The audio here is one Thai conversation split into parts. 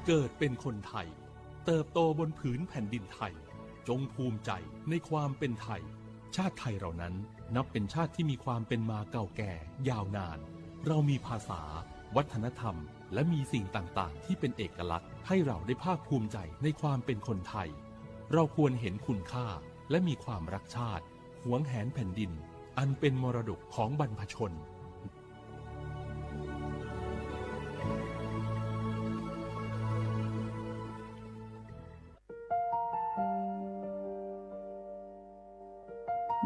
เกิดเป็นคนไทยเติบโตบนผืนแผ่นดินไทยจงภูมิใจในความเป็นไทยชาติไทยเรานั้นนับเป็นชาติที่มีความเป็นมาเก่าแก่ยาวนานเรามีภาษาวัฒนธรรมและมีสิ่งต่างๆที่เป็นเอกลักษณ์ให้เราได้ภาคภูมิใจในความเป็นคนไทยเราควรเห็นคุณค่าและมีความรักชาติหวงแหนแผ่นดินอันเป็นมรดกของบรรพชน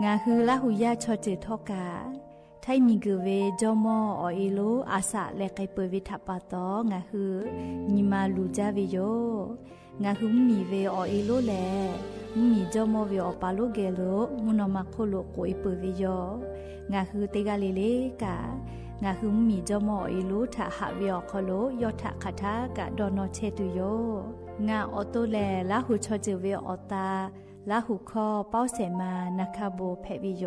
งาฮือละหุยาชอเจทอกาไทมีกเวจอมออเอโลอาสะเลไกเปวิทัปปะตองาฮือนิมาลูจาเวโยงาฮือมีเวอเอโลแลมีจอมอเวอปาโลเกโลมุนอมาโคโลโกเอเปวิโยงาฮือเตกาเลเลกางาฮือมีจอมอเอโลทะหะเวอโคโลยอทะคาทากะดอนอเชตุโยงาออโตแลละหุชอเจเวอตาลาหุคอเป้าเสมานาคาโบเพวิโย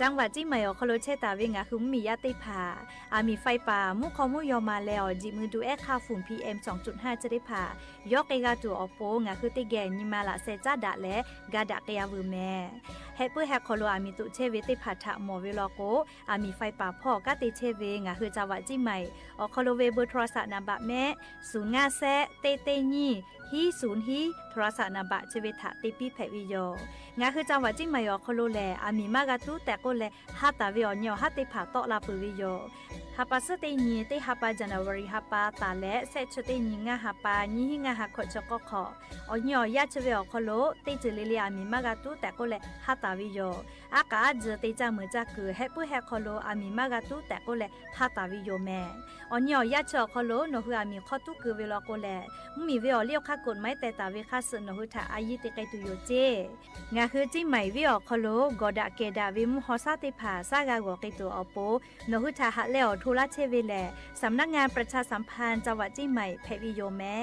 จังหวัดจิมายอคโลเชตาเวงาคุมมียาติผาอามีไฟป่ามุคอมุยอมาแล้วจิมือดูแอค่าฝุ่น PM 2.5 จะได้ผ่ายอกเกกาตัวอโปงาคือติแกนิมาละเซจาดะและกาดะเกยาวูแม่เฮปื้อแฮคอโลอามีตุเชเวติผาทะหมอเวลโกอามีไฟป่าพ่อกะติเชเวงาคือจังหวัดจิมายอคโลเวเบอร์โทรศัพท์นำบะแม่0 5แซเตเตญีฮี0ฮีโทรศัพท์นำบะเชเวทะติปีแพวิโยงาคือจังหวัดจิมายอคโลแลอามีมากาตุแต่ก็แลฮาตาเวอญอฮาติผาตอลาปุวิโยฮาปาสเตญีเตฮาปาจันวารีฮาปาตาและเซชเตญีงาฮาปาญีหิงาฮาขอจกขอญอยาชเวอคโลเตจเลลีอามีมากาตุแต่ก็แลฮาตาวิโยอากาจเตจามือจักคือเฮปุเฮคโลอามีมากาตุแต่ก็แลฮาตาวิโยแม่อญอยาชคโลโนฮืออามีขอตุคือเวลโกแลมีเวอเลียวคากฎไม้แต่ตาเวคาสโนฮือทาอายิติไกตุโยเจงาคือจิไหมเวอคโลกอดะเกดาวิมฮอซาติผาซากากอกิตัวอโปโนหุทาหะเลอทุลาเชเวแลสำนักงานประชาสัมพันธ์จังหวัดจิไหมเพวิโยแม่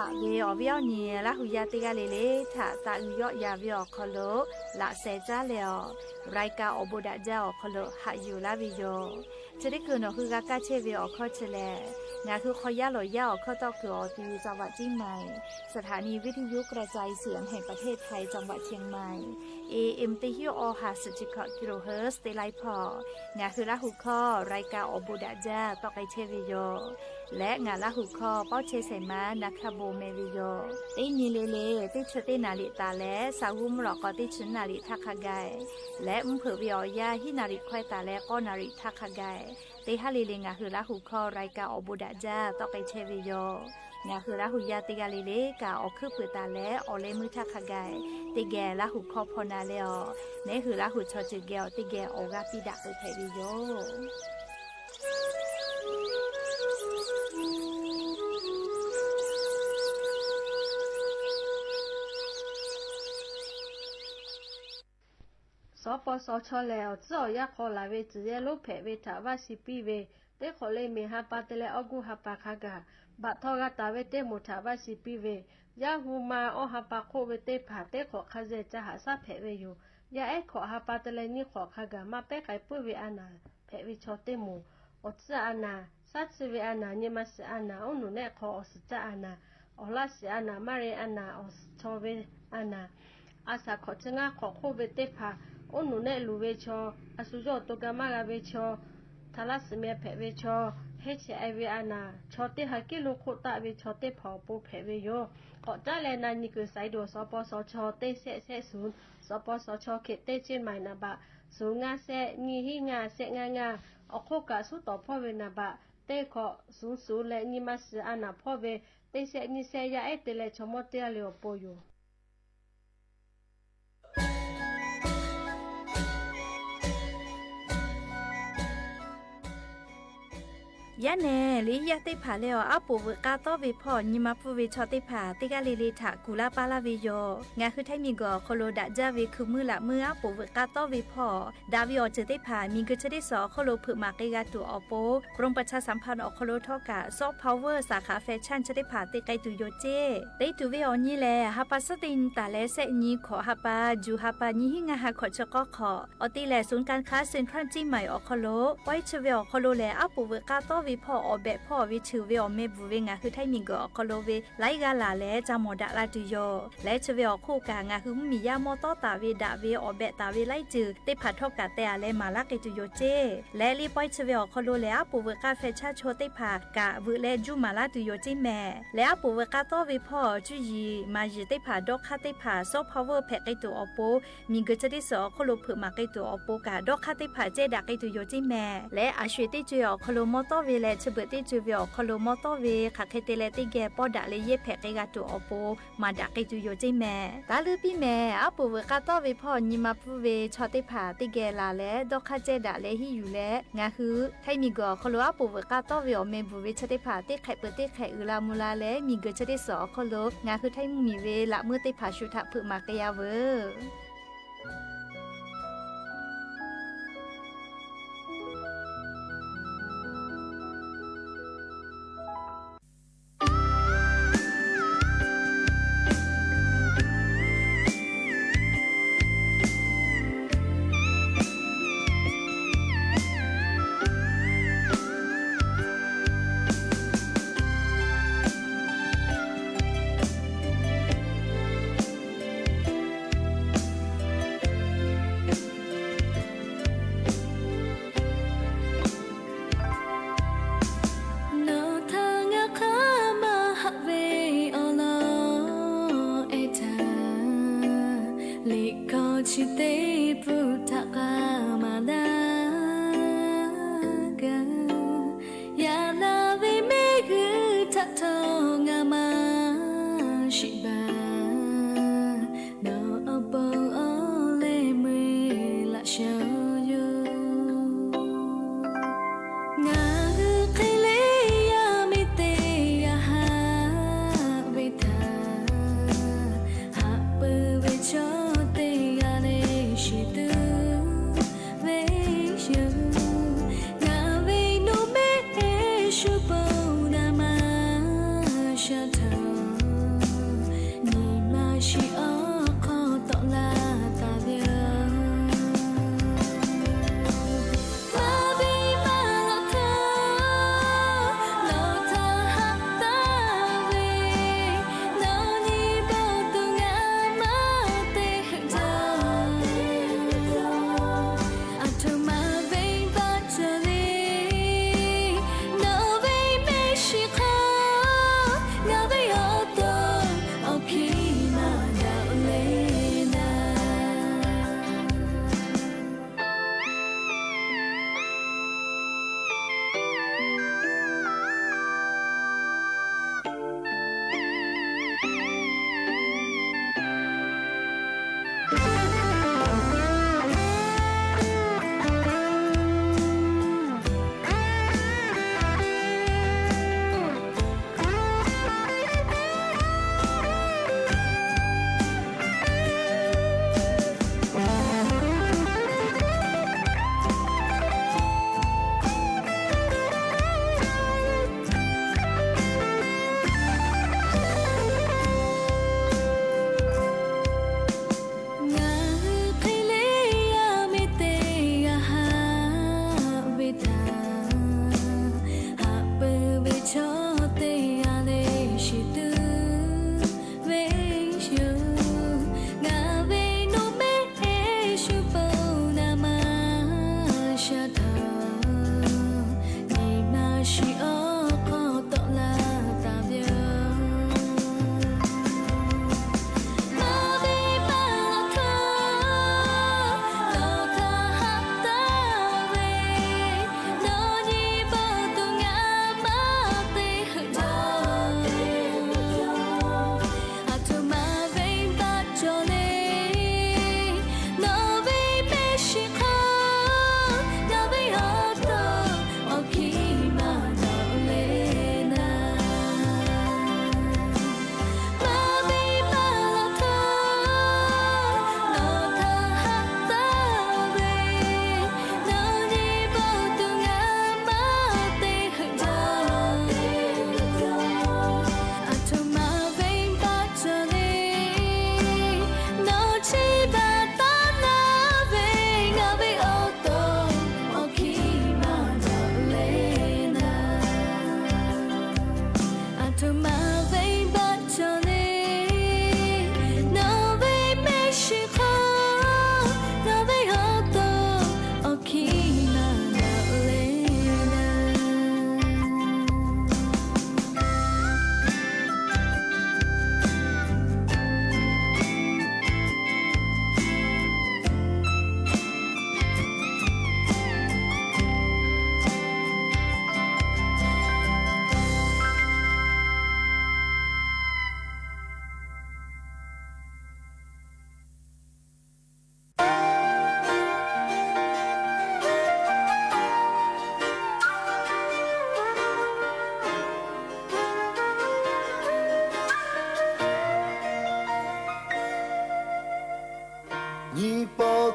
หาเวอเวียวเนียละหุยาติกาเลเลถ้าตาอุยอยาเวียคโลละเซจาเลอไรกาอบดะจาคโลหาอยู่ลาวิโยจะได้คือนคือกากาเชเวอคอเชเลงาคือคอยาลอยาอคอตอคืออตีจังหวัดจิงใหม่สถานีวิทยุกระจายเสียงแห่งประเทศไทยจังหวัดเชียงใหม่ AM ติฮิโอ50 กิโลเฮิรตซ์เตไลพองาคือละหุคอไรกาอบดะจาตอไกเชวิโยและงาละหุคอเป้าเชเสมานาคาโบเมวิโยเตนีเลเลติชเตนาลิตาและสาวุมรอกอติชนาลิทักขกายและมเผวิออยาหินาริควายตาและก็นาริทักขกายเตฮาลิเลงาคือละหุคอไรกาอบดะจาตอไกเชวิโยงาคือละหุยาติกาเลเลกาออคือเปตาและออเลมือทักขกายติแกละหุคอพอนาเลอเนคือละหุชอจิเกลติแกออกาปิดะไปเพวิโยสปสชแล้วเจ้าอยากขอลาเวจีเยลูกเพเวทาวาสิปีเวเตขอเลยเมฮาปาเตเลอกุฮาปาคากาบัทอกาตาเวเตมุทาวาสิปีเวยาฮูมาอฮาปาโคเวเตผาเตขอคาเจจะหาซาเพเวอยู่ยาเอขอฮาปาเตเลนี่ขอคากามาเปไกปุเวอานาเพเวชอเตมูอตซาอานาซัตเวอานาเนมาสอานาอุนุเนขออสจาอานาอลาสอานามาเรอานาอสชอเวอานาอาสาขอจงาขอโคเวเตผาโอหนูเนลูเวชออสุโจตุกามากาเวชอทาลัสเมียเพเวชอเฮชไอเวอานาชอเตฮักกิลุโคตะเวชอเตผอปูเพเวโยขอจ้าแลนานิกุไซโดสปสชเตเสเสศูนย์สปสชเขตเตเจนใหม่นาบะศูนย์งาเสนีหิงาเสงางาอโคกะสุต่อพ่อเวนาบะเตขอ00และนิมัสอานาพ่อเวเตเสนิเสยาเอเตเลชมอเตเลโอโปโย ยะแน่ลิยะติผาเลออาปูวกาโตวิพ่อญิมาปูวิชอติผาติกาลิลิถากุลาปาลาวิโยงาคือไทมีก็โคโลดะจาวิคือมือละมืออาปูวกาโตวิพ่อดาวิออเจติผามีกึชดิสอโคโลผึมาเกกาตัวออโปกรมประชาสัมพันธ์อโคโลทอกะซอฟต์พาวเวอร์สาขาแฟชั่นจะได้ผาติไกตุโยเจได้ตุวิออนี่แลฮาปาสตินตาเลเซนีขอฮาปาจูฮาปานี่หิงาฮาขอชะก็ขออติแลศูนย์การค้าเซ็นทรัลจีใหม่อโคโลไว้ชเวอโคโลแลอาปูวกาโตวิพ่อออเบพ่อวิชื่อเวอเมบูเวงาคือไทมีก็อโคโลเวไลกาลาแลจามอดะลาตุโยและชเวอคู่กางาคือมียามอตอตาเวดาเวออเบตาเวไลจือติผาทอกะแต่อาเลมาลาเกตุโยเจและลีปอยชเวอโคโลแลอาปูวกาแฟชั่นโชติผากะวเลจูมาลาตุโยจิแม่และอาปูวกาโตวิพ่อจุยีมาจิติผาดอกคาติผาซอฟต์พาวเวอร์แพกไกตุออโปมีกึชดิสอโคโลผึมาไกตุออโปกะดอกคาติผาเจดาไกตุโยจิแม่และอาชวยติจุยอโคโลมอตอเวเลชเบติจุยอโคโลมอตอเวคาเคเตเลติเกปอดะเลเยแพกไกกาตุออโปมาดาไกตุโยจิแม่ตาลือปีแม่อาปูวกาโตวิพ่อญิมาปูเวชอติผาติเกลาและดอกคาเจดาเลหิอยู่และงาคือไทมีก็โคโลอาปูวกาโตวิอเมบูเวชติผาติไข่เปติไข่อุลามูลาและมีกึชดิสอโคโลงาคือไทมีเวละมือติผาชุทะผึมากะยาเวชิเตปุทะกามาดากายาลาวิเมกุทะโทงามาชิบาโนอโปโอเลเมละชาโยงาคลิเลยามิเตยาฮาเวทาฮาเปเวโชเตยาเลชิตุเว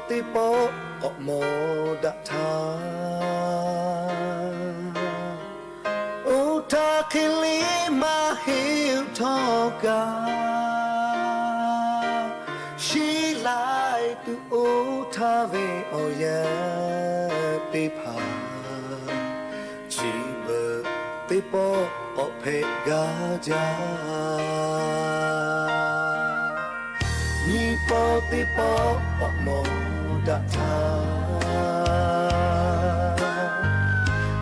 ติโปอโมดะทาโอทาคิลิมาฮิวทอกาชีไลตุโอทาเวโอยะติพาชีเบติโปอเพกาจานิโปติโปอโมดะทา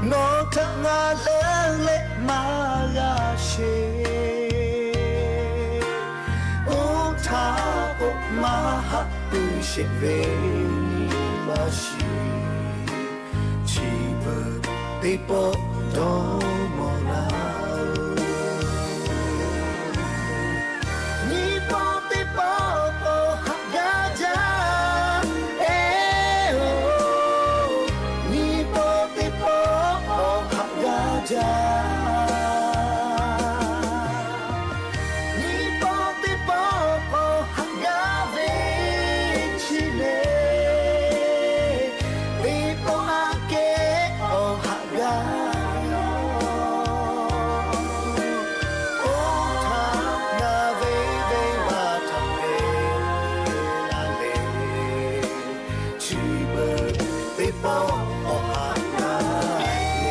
โนทังอาเลเลมายาเชโอทาโอมาฮัตุเชเวมาชีชีเบติโปโตโมลานิโปติโปโอฮักกาจาเอโอนิโปติโปโอฮักกาจานิโปติโปโอฮักกาเวชิเลนิโปอาเกโอฮักกาโอทานาเวเวมาทำเวลาเลชีเบติโปโอฮักกาเน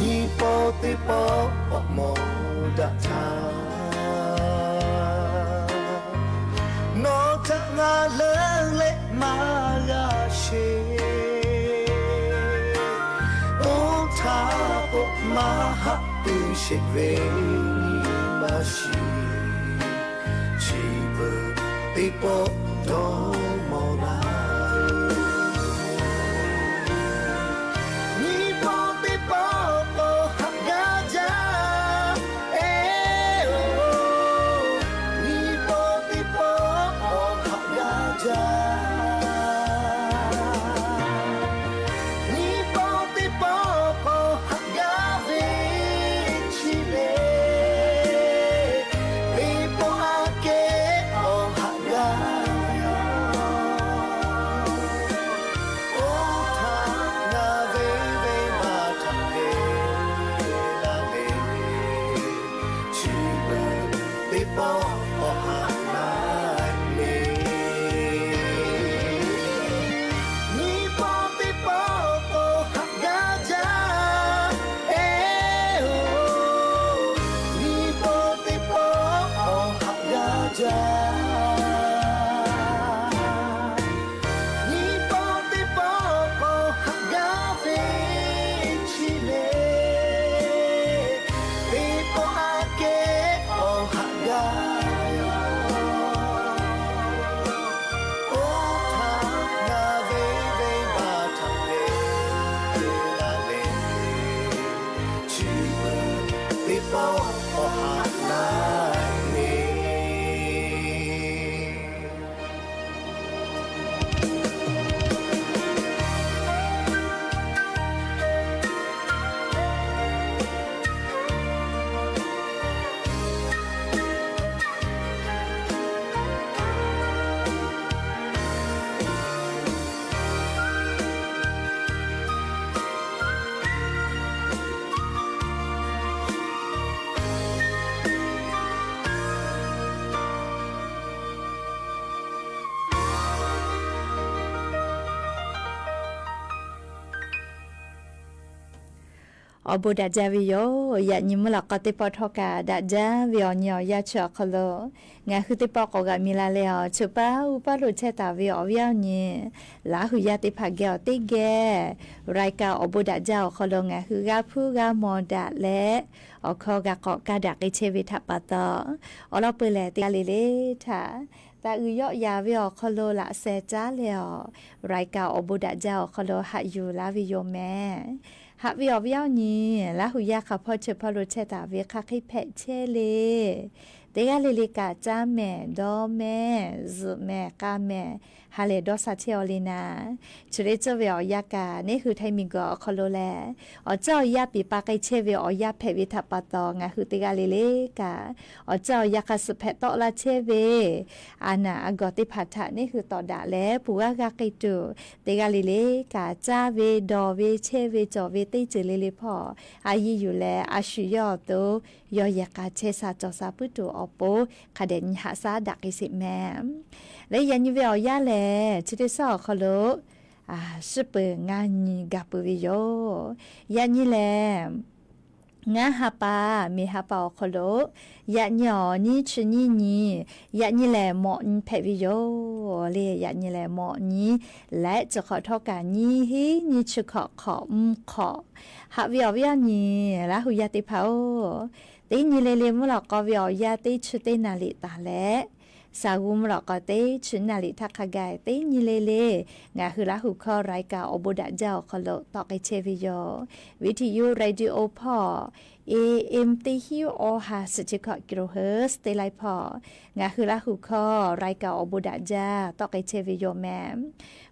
นิโปติโปอโมดะทาโนทังอาเลเลมายาเชโอทาโอมาฮัตุเชเวมาชีชีเบติโปโตโมลานิโปติโปโอฮักกาจาเอโอนิโปติโปโอฮักกาจานิโปติโปโอฮักกาเวชิเลนิโปอาเกโอฮักกาโอทานาเวเวมาทำเวลาเลชีเบติโปโอฮักนาเนนิโปติโปโอฮักกาจาเอโอนิโปติโปโอฮักกาจานิโปติโปโอฮักกาเวชิเลนิโปอาเกโอฮักกาโอทานาเวเวมาทำเวลาเลชีเบติโปโอฮักนาเน อบูดาจาวิโยยานิมลกติปอทอกาดาจาวิอญยาชอคโลงาคือติปอกกามิลาเลอชุปาอุปาลุเชตาวิอวิอญิลาหุยาติภาเกอติเกรายกาอบูดาจาคโลงาคือกาผู้กามอดาและอคอกากอกาดักเชวิทัปปะตออลอเปเลติเลเลทา แต่ยอยาวิอคโลละเซจ้าเลอรายกาอบุดะเจ้าคโลหะอยู่ลาวิโยแม่หะวิอวิอนี้ละหุยาค่ะพ่อเชพโรเชตาเวคาคิเพเชเลเตกาเลเลกาจ้าแม่ดอแม่ซึแม่กาแม่ฮาเลดอซาเทอลีนาชุเรเจเวอยากานี่คือไทมิกอคโลแลเจ้ายาปีปาไกเชเวอยาเพวิทัปตองาคือเตกาเลเลกาเจ้ายากาสุเพตอลาเชเวอานาอกอติพัทะนี่คือต่อดาแลปูกากากิตูเตกาเลเลกาจ้าเวดอเวเชเวจอเวติเจเลเลพออายีอยู่แลอาชุยอโตยอยากาเชซาจอซาปุตุอโปคาเดนหาซาดักอิสิแมและยันยูเวอยาแลชิเดซอคโลสุเปงานีกาปุวิโยยันนี่แลงาฮาปามีฮาปาคโลยันยอนี่ชนี่นี่ยันนี่แลหมอนีเพวิโยเลยันนี่แลหมอนี้และจะขอทอการนี้ฮีนี่ชุขอขอฮาวิอวิยานี่ละหุยาติพาโอตีนี่เลมุลกอวิอยาติชุเตนาลิตาแลสาวุมรอกเตชุนาลิทักขกายเตนิเลงาคือละหุคอรายกาอบุดะเจ้าคโลตอกไอเชวิโยวิทยุเรดิโอพอAM ติฮิวโอฮาสจิกะกิโลเฮิรตซ์เตไลพองาคือละหุคอรายกาอบุดะเจ้าตอกไอเชวิโยแมม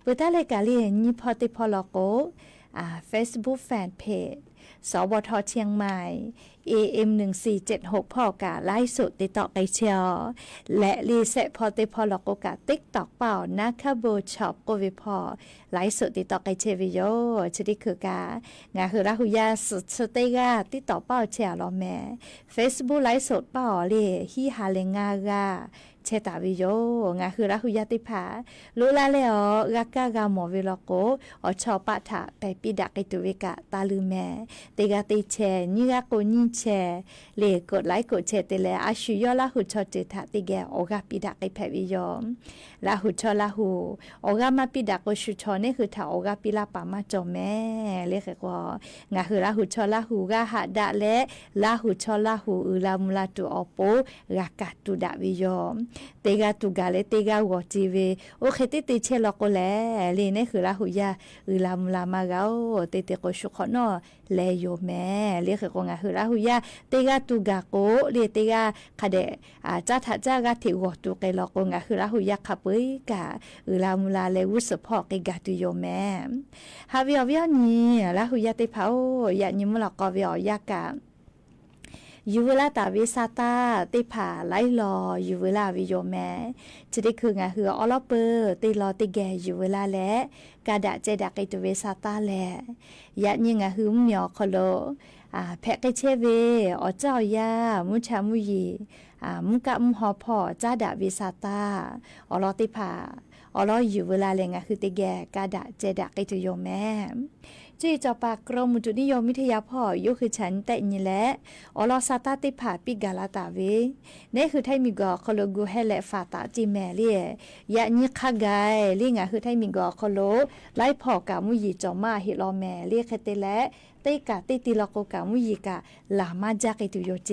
ปุตาเลกาลีนิพอติพอลโกFacebook Fan Page สวทเชียงใหม่ AM 1476พ่อกาไลฟ์สดติดต่อไปเชียวและรีเซ็ตพอติพอลโกกาติ๊กตอกเป่านะคะโบช็อปโกวิพอไลฟ์สดติดต่อไปเชวิโยชดิคือกางาคือราหุยาสุดสเตกาติดต่อเป่าเชียวรอแม่ Facebook ไลฟ์สดเป่าเลยฮีฮาเลงากาเชตาวิโยงาคือราหุยาติภาลูลาเลอรากากาหมอวิลโกอชอปะทะไปปิดักไอตุเวกะตาลือแม่เตกาติแชนิกาโกนิแชเลกดไลค์กดแชร์เตเลอาชุยอลาหุชอเจทะติแกโอกาปิดักไอแพวิโยลาหุชอลาหุโอกามาปิดักโกชุชอนี่คือถ้าโอกาปิลาปามาจอแม่เลขกว่างาคือลาหุชอลาหุกาหะดะเลลาหุชอลาหุอุลามุลาตุอโปรากาตุดะวิโยเตกาตุกาเลเตกาวอจีเวโอเคติติเชลโกแลเลนี่คือลาหุยาอุลามุลามากาโอเตเตโกชุขอนอเลโยแม่เลขกว่างาคือลาหุยาเตกาตุกาโกเลเตกาคาเดจ้าทะจ้ากาติวอตุเกลโกงาคือลาหุยาคาปุยกาอุลามุลาเลวุสพอเกกาตุโยแม่ฮาวิอวิอนี่ลาหุยาเตพาโอยานิมุลกอวิอยากายูเวลาตาวิซาตาติผาไลลอยูเวลาวิโยแม่จะได้คืองาเหืออลอเปอร์ติลอติแกยูเวลาและกาดะเจดักไอตัวเวซาตาแลยะนี่งาหือเหมียวคโลแพะไกเชเวอเจ้ายามุชามุยีมุกะมุหอพอจ้าดะวิซาตาอลอติผาอลอยูเวลาเลงาคือติแกกาดะเจดักไอตัวโยแม่จีจอปากกรมอุตุนิยมวิทยาพ่อยุคือฉันแต่นี่แหละอลอซาตาติผาปิกาลาตาเวนี่คือไทมิกอคโลกูเฮเลฟาตาจิแมเลียยะนี่ขกายเลี่ยงคือไทมิกอคโลไล่พ่อกามุยีจอมาฮิลอแมเลียคเตและเตกาติติลโกกามุยีกาลามาจากไอตุโยเจ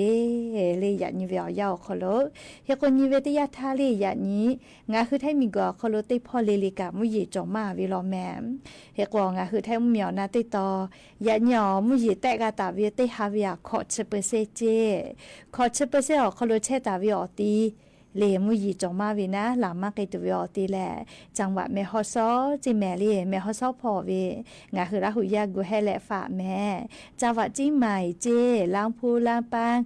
เลยยะนี่เวียวยาวคโลเฮคนนี่เวติยาทาเลยยะนี้งาคือไทมิกอคโลติพ่อเลลิกามุยีจอมาวิลอแมเฮกวงาคือไทมุเมียวนาติตอยะหยอมุยีแตกาตาเวติฮาวิอาขอชเปเซเจขอชเปเซอคโลเชตาวิออตีเลมุยีจงมาวินะหลามาเกตุวิออตีแลจังหวัดเมฮอซอจิแมลีเมฮอซอพอเวงาคือราหุยากูเฮเลฝาแม่จังหวัดจิใหม่เจลางพูลางปาง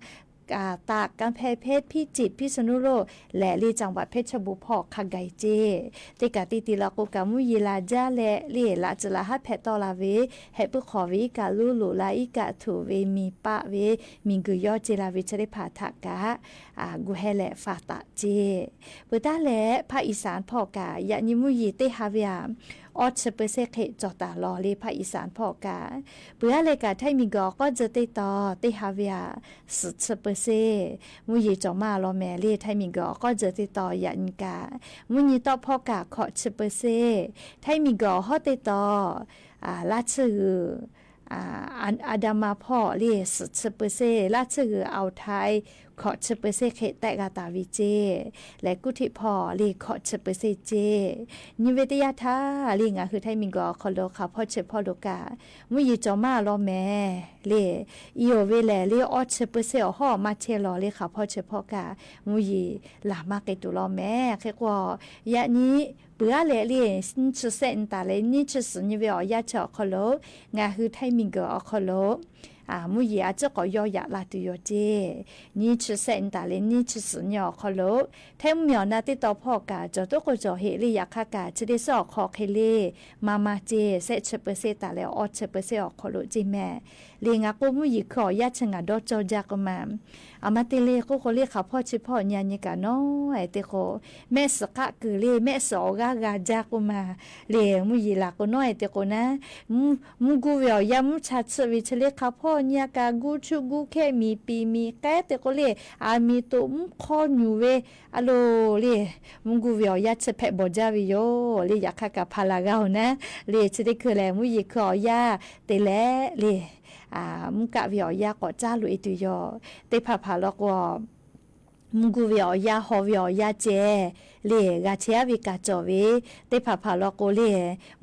ตากกำแพงเพชรพิจิตรพิษณุโลกและลีจังหวัดเพชรบุรีพอกขไกเจติกาติติลาโกกามุยีลาจาและลีลาจลาฮัดแพตอลาเวเฮปุขอวิกาลูลูลาอิกาถูเวมีปะเวมีกุยอเจลาวิชริภาทากะกูเฮเลฟาตาเจปุตาและภาคอีสานพอกายะนิมุยีเตฮาเวียออดเปเซเคจอตาลอลีภาคอีสานพอกาเปื่อเลกาไทมิกอก็จะเตตอเตฮาเวียสุดเปเซมุยีจอมาลอแมลีไทมิกอก็จะเตตอยันกามุยีตอพอกาขอเปเซไทมิกอฮอเตตอลาชื่ออาดามาพ่อเรียสุดเปเซลาชื่อเอาไทย ขอจะเปเซเขแตกาตาวิเจและกุธิพอลีขอจะเปเซเจนิเวตยาทาลีงาคือไทยมิงกอคอโลค่ะพ่อเชพ่อโลกามุยจอมาลอแม่เลอีโอเวแลเลออเชเปเซอฮอมาเชลอเลค่ะพ่อเชพ่อกามุยลามาเกตุลอแม่แค่กว่ายะนี้เปื่อเลลีสินชเซนตาเลนี่ชสนิเวอยาเจาะคอโลงาคือไทยมิงกอคอโลมุยอาจจะก็ยอยาลาตุยเจนี่ชเซนตาเลนี่ชสญอคอโลแทมเหมียวนาติตอพ่อกาจอตก็จอเฮลียาคากาจะได้สอกคอเคเลมาเจเซชเปเซตาเลออชเปเซอคอโลจิแม่เลียงาก็มุยขอยาชงาดอจอจากมาอามาเตเลก็เขาเรียกเขาพ่อชิพ่อญาณิกาน้อยเตโคแม่สกะคือเลแม่สอกากาจากมาเลมุยลาก็น้อยเตโคนะมุกูเวียยามุชัดสวิชเลเขาพ่อญากากูชุกูแค่มีปีมีแกเตโคเลอามีตุมคอนูเวอะโลเลมุกูเวียยาชเพบจาวิโยเลยาคากาพาลากาวนะเลชได้คือแลมุยขอยาเตเลเลมุกะเวียยาก็จ้าลุยตุยอเตพาพาลอกว่ามุกูเวียยาฮอเวียยาเจเลกาเชียวิกาจอเวเตพาพาลอกเล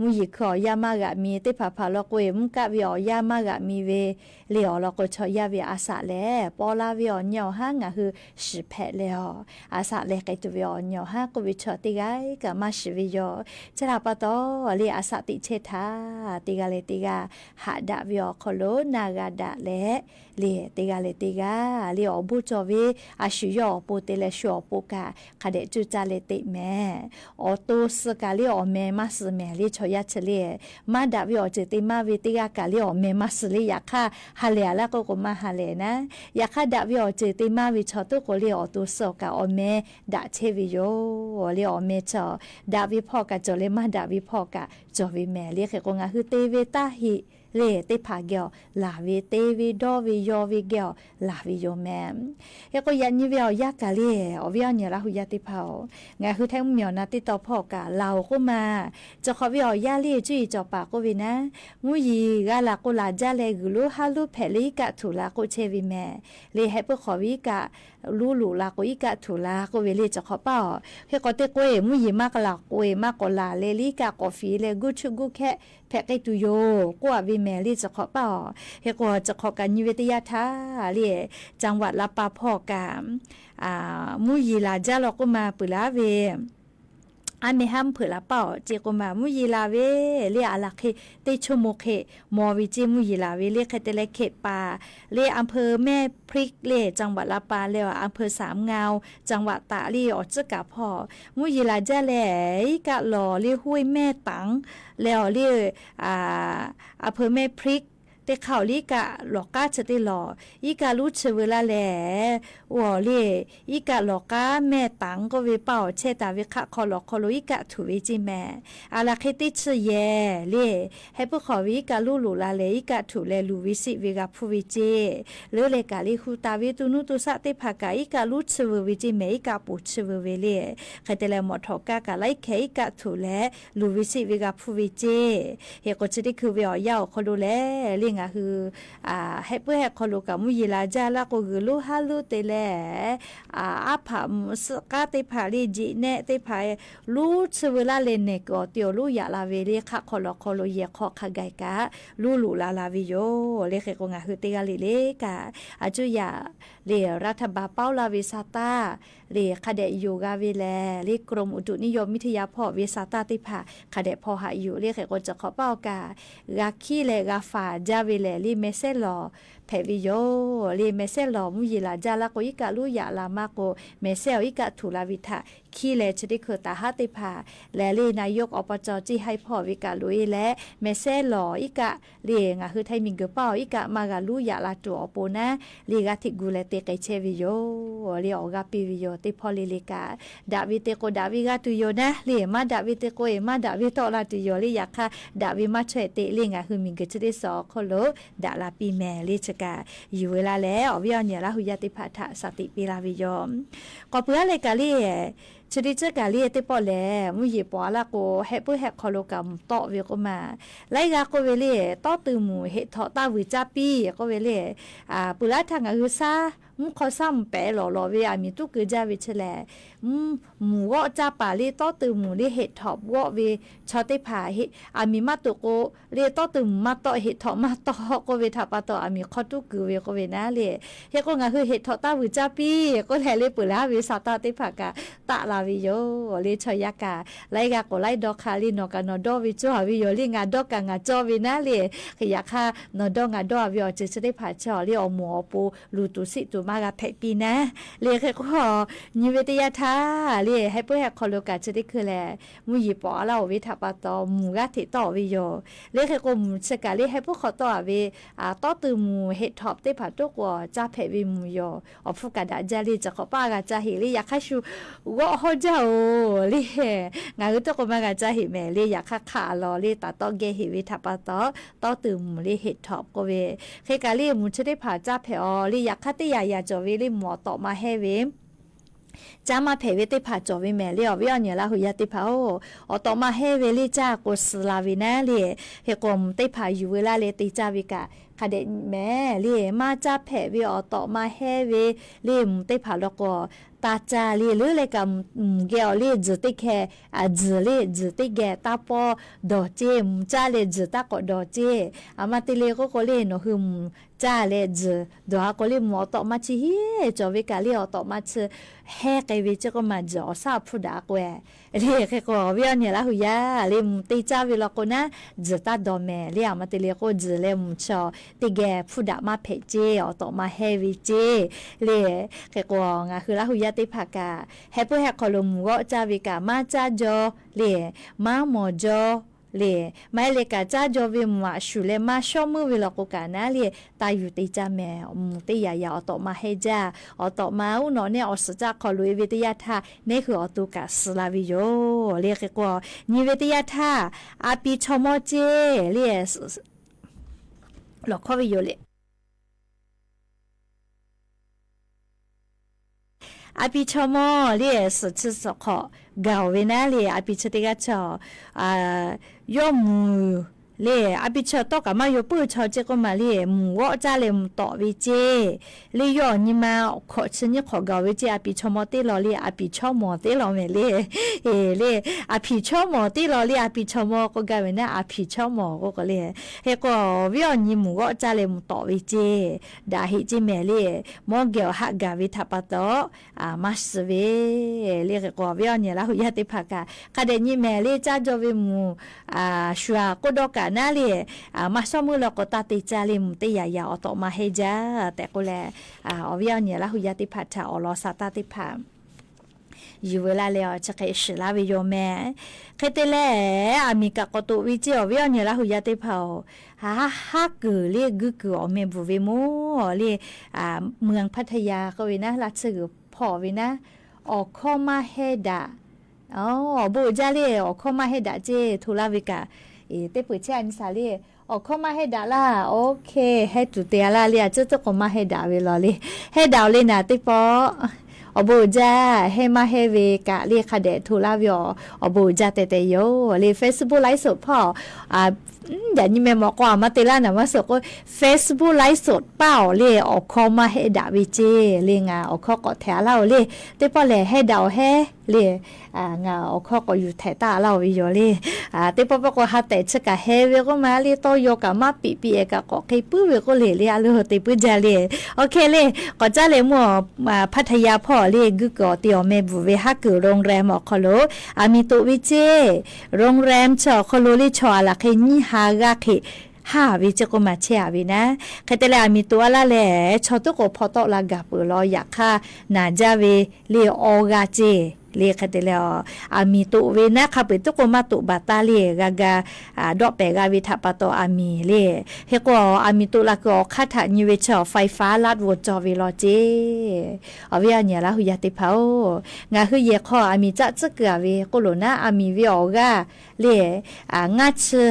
มุยขอยามากะมีเตพาพาลอกเวมุกะเวียยามากะมีเวเลอลอกชอยาเวอาสะแลปอลาเวียญอหางะคือสิเพเลออาสะเลไกตุเวียญอหาก็วิชอติไกกะมาสิวิโยจราปะตอเลอาสะติเชทาติกาเลติกาหะดะเวียคอโลนากาดะเลเลติกาเลติกาเลอบุจอเวอาชิยอปูเตเลชอปูกาคาเดจุจาเลติแม่ออโตสกาเลอแม่มาสแม่เลชอยาเชเลมาดะเวียเจติมาเวติกากาเลอแม่มาสเลยาคาฮาเลละก็มาฮาเลนะยาคาดะเวียเจติมาวิชอตุโกเลออตุสกาอแม่ดะเชวิโยเลอแม่จอดาวิพ่อกาจอเลมาดาวิพ่อกาจอวิแม่เลเคกงาคือเตเวตาหิเลเตพาเกลลาวิเตวิดอวิยอวิเกลลาวิโยแม่เฮก็ยันนิเวียยากาเลอวิยเนี่ยละหุยาติเผางาคือแท้เหมียวนาติตอพ่อกาเราก็มาจะขอวิยาเลจุยจอปากก็วินะมุยีกาลาโกลาจาเลกุลุฮาลุเพลิกะทุลาโกเชวิแม่เลให้เปขอวิกะลูลูลาโกอิกะทุลาโกเวเลจะขอเป้าเฮก็เตโกเอมุยีมากลาโกเอมากลาเลลิกะกอฟีเลกุชุกุแค่แพะไกตุโยกว่าวิแมลีจะขอเป่าเฮก็จะขอกันนิเวตยาทาเรียจังหวัดลาปาพอกามมุยีลาจาลก็มาปุลาเวอันนี้ห้ามเผื่อละเป่าเจกมามุยีลาเวเรียอาลักเคเตชโมเคมอวิจิมุยีลาเวเรียเคเตเลเคปาเรียอำเภอแม่พริกเรียจังหวัดลาปาเรียอำเภอสามเงาจังหวัดตาเรียออกจากพ่อมุยีลาเจแหลกะหล่อเรียห้วยแม่ตังแล้วเรียอำเภอแม่พริกแต่เขาลีกะหลอกกาจะได้หลออีการู้เชเวลาแหล่วอเล่อีกาหลอกกาแม่ตังก็เวเป่าเชตาเวคะคอหลอกคอโลอีกะถูเวจิแม่อาลาเคติเชเยเล่ให้พวกขอวิกาลูลูลาเลอีกะถูเลลูวิสิเวกาพูวิเจหรือเลกาลิคูตาเวตุนุตุสะเตภากาอีการู้เชเววิจิแม่อีกาปูเชเวเวเล่ใครแต่ละหมดทอกากาไลเคอีกะถูเลลูวิสิเวกาพูวิเจเฮก็จะได้คือเวอยาวคอโลเลคือให้เพื่อให้คนรู้กับมุยีลาจาละก็คือลูฮาลูเตเลอาผาสกาเตผาลีจีเนเตผาลูชเวลาเลเนก็เตียวลูยาลาเวเลค่ะคนละคนละเยขอขะไกกะลูลูลาลาวิโยเลเคกงาคือเตกาลิเลกะอาจุยาเลรัฐบาลเป้าลาวิซาตาเลคเดยูกาเวเลเลกรมอุตุนิยมวิทยาพ่อวิซาตาติผาคเดพ่อหาอยู่เลเคกจะขอเป้ากากาคีเลกาฟาจาเวเลลีเมเซลอเพวิโยลีเมเซลอมุยีลาจาลาโกอิกาลุยาลามาโกเมเซลอิกาทุลาวิทาคีเลชดิคือตาหาติพาและลีนายกอบจจีให้พ่อวิกาลุยและเมเซลออิกาเลียงคือไทยมิงเกเป้าอิกามากาลุยาลาตัวโปนะลีกาติกูเลเตไกเชวิโยลีออกาปิวิโยติพอลิลิกาดาวิเตโกดาวิกาตุโยนะลีมาดาวิเตโกเอมาดาวิโตลาตุโยลียาคาดาวิมาเชเตลีงาคือมิงเกชดิสอโคโลดาลาปีแมลิชกาอยู่เวลาแล้ววิญญาณละหุยติพัทธสติปิลาวิโยก็เพื่ออะไรกะลี ชดิเจกาเลียติปอแลมุยปอละโกเฮปุเฮคอโลกัมตอเวก็มาไลกาโกเวเลตอตือหมูเฮทอตาวิจาปีก็เวเลปุระทางอุซามุขซ้ำแปะหล่อเวียมีตุกจาวิเชแลหมูวอจาป่าเลีต้อตือหมูเลีเห็ดถอบวอเวชอติผาเฮมีมาตุโกเลีต้อตือมาต่อเห็ดถอบมาต่อก็เวทับปะต่อมีข้อตุกือเวก็เวนะเลีเฮก็งาคือเห็ดถอตาวิจาปีก็แลเลปุระเวสาตาติผากะตะลาวิโยเลีชอยากาไลกาก็ไลดอกคาลีนอกานอดอวิจอวิโยลีงาดอกกางาจอวินะเลีขยาคานอดองาดอวิโอจะได้ผาชอเลีอหมูปูลูตุสิตุมากะปีนะเรียกก็นิเวศยาธาเรียให้เพื่อคอลโลกาจะได้คือแลมุยปอเราวิทัปตอหมูกะติต่อวิโยเรียกก็มุสกาเรียให้พวกเขาต่อวิต่อตือหมูเห็ดท็อปได้ผ่าตัวกว่าจะเพวิมุยอฟุกาดาจารีจะขอป้ากาจะเฮลีอยากให้ชูว่าเขาเจ้าเรียงานตัวก็มากาจะเห็นแม่เรียอยากฆ่าขาลอเรียตัดต่อเกหิวิทัปตอต่อตือหมูเรียเห็ดท็อปก็เวเคกาเรียมุจะได้ผ่าจะเพอเรียอยากฆ่าติยาจอวิลิหมอต่อมาให้เวจามาเพเวติผาจอวิแม่เลียววิอันเนี่ยละหุยติผาโอต่อมาให้เวลิจ้ากุสลาวินาเลีเฮกมติผาอยู่เวลาเลติจาวิกะคาเดแม่เลีมาจ้าเพวิอต่อมาให้เวลิมติผาแล้วก็ตาจาลีหรือเลยกับเกลลีจุดที่แค่จุดลีจุดที่แกตาปอดอเจมจ้าเลจุดตาก็ดอเจอามาติเลก็เลยโนหึมจ้าเลจุดดอก็เลยหมอต่อมาชีเฮจอวิกาลีอต่อมาชีแฮกไอวิจก็มาจ่อซาพูดากเวเรียกก็วิอันเนี่ยละหุยาลิมติจ้าวิลก็นะจุดตาดอแม่เรียกมาติเลก็จุดเลมชอติแกพูดามาเพเจอต่อมาเฮวิเจเรียกก็งาคือละหุยาติภากาให้เพื่อให้คอลมวจาวิกามาจ้าจอเล่มาหมอจอเล่ไม่เลกาจ้าจอวิมาชุเลมาชอมือวิลกุกานะเล่ตาอยู่ติจ้าแม่ติยายาอต่อมาให้จ้าอต่อมาอุนอเนี่ยอสจ้าคอลุยวิทยาธาเนี่ยคืออตุกาสลาวิโยเรียกว่านิวิทยาธาอาปีชมอเจเล่หลอกข้อวิโยเล่อาปิชมอเรียสุดสขอกาวเวนะเรียอาปิชติกาชอยอมูเล่อาปิชตอกมาโยปื้อชอเจก็มาเล่หมูวอจาเลมต่อวิเจเลียอนี่มาขอชนิขอกาววิเจอาปิชมอติลอเล่อาปิชมอติลอเมเล่เล่อาปิชมอติลอเล่อาปิชมอก็กาวเวนะอาปิชมอก็เล่เฮก็วิอนี่หมูวอจาเลมต่อวิเจดาฮิจิเมเล่มอเกลฮักกาวิทัปตอมาสเวเล่ก็วิอนี่ละหุยติภากาคาเดนี่แม่เล่จ้าจอวิมูชัวก็ดอกนาเลีมาสมุลก็ตัดติจาลิมติยายาอต่อมาให้จ้าแต่ก็แลอวิอันเนี่ยละหุยติพัฒนาอลอสตาติพามอยู่เวลาแล้วจะเคยสิลาวิโยแม่เคยเตเลอามีกะกตุวิจิอวิอันเนี่ยละหุยติพาฮักกือเรียกกืออเมบุเวโมเรียเมืองพัทยาก็วินะรัชกือพอวินะออกข้อมาเฮดาบูจาเรียออกข้อมาเฮดาเจทุลาวิกาเตปุเชอันซาลีออกเข้ามาให้ดาล่ะโอเคให้ตุเตียล่ะเลียจะก็มาให้ดาเวลาเลยให้ดาวเลยนะติปอบูจาให้มาให้เวกะเรียกคาเดทุลาวิอบูจาเตเตโยเรีย Facebook ไลฟ์สดพ่อเดี๋ยวนี้แม่บอกว่ามาเตล่านะว่าสดก็ Facebook ไลฟ์สดเปล่าเรียออกเข้ามาให้ดาวิเจเรียงออกเข้ากอดแถวเราเรียติปอแลให้ดาวให้เรียงาออกเข้าก็อยู่แถวตาเราวิโยเรียติปอก็หาแต่ชะกะเฮเวก็มาเรียโตโยกะมาปีเอกะก็เคยปื้อเวก็เรียเลยติปจาเรียโอเคเลยก็จะเลยมัวพัทยาพ่อเรียกึกอติอเมบุเวฮักคือโรงแรมอคโลมีตุวิเจโรงแรมชอคโลลิชอละเคนี่ฮากะเคหาวิจก็มาเชียวินะแค่แต่ละมีตัวละแหละชอตุกพอตอละกับรออยากค่ะนาจาเวเลีออกาเจเรียกกันแล้วมีตุเวนะค่ะเป็นตุกมาตุบาตาเลียกาดอกเปกาวิทัปโตมีเลียเฮก็มีตุละก็คาถานิเวชไฟฟ้าลัดวจอวิโลเจเอาวิอันเนี่ยละหุยติเผางาคือเยข้อมีจะจะเกเวกุโลนะมีวิออกาเลียงาชื่อ